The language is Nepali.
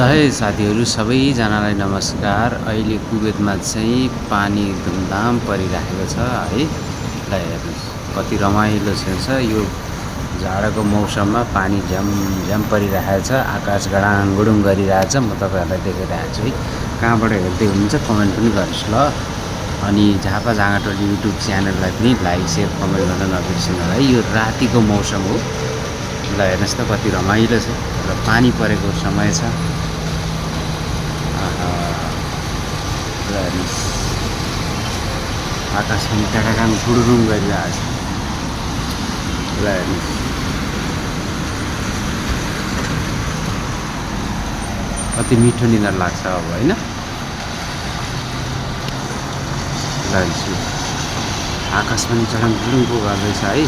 ल है साथीहरू सबैजनालाई नमस्कार। अहिले कुवेतमा चाहिँ पानी धुमधाम परिरहेको छ है। ल हेर्नुहोस् कति रमाइलो छ यो जाडोको मौसममा पानी झ्याम परिरहेको छ। आकाश गडाङगुडुङ गरिरहेछ। म तपाईहरुलाई देखाइरहेको छु है। कहाँबाट हेर्दै हुनुहुन्छ कमेन्ट पनि गर्नुस् ल। अनि झापा झाँगाटोली युट्युब च्यानललाई पनि लाइक शेयर कमेन्ट गर्न नबिर्सिनु है। यो रातिको मौसम हो। ल हेर्नुहोस् त कति रमाइलो छ र पानी परेको समय छ। ल हेर्नुहोस् आकाश पनि ट्याकाकाङ फुडुरुङ गरिरहेछ। ल हेर्नुहोस् कति मिठो निद्रा लाग्छ अब हैन। ल हेर्नुहोस् आकाश पनि चढाङ फुडुङको गर्दैछ है।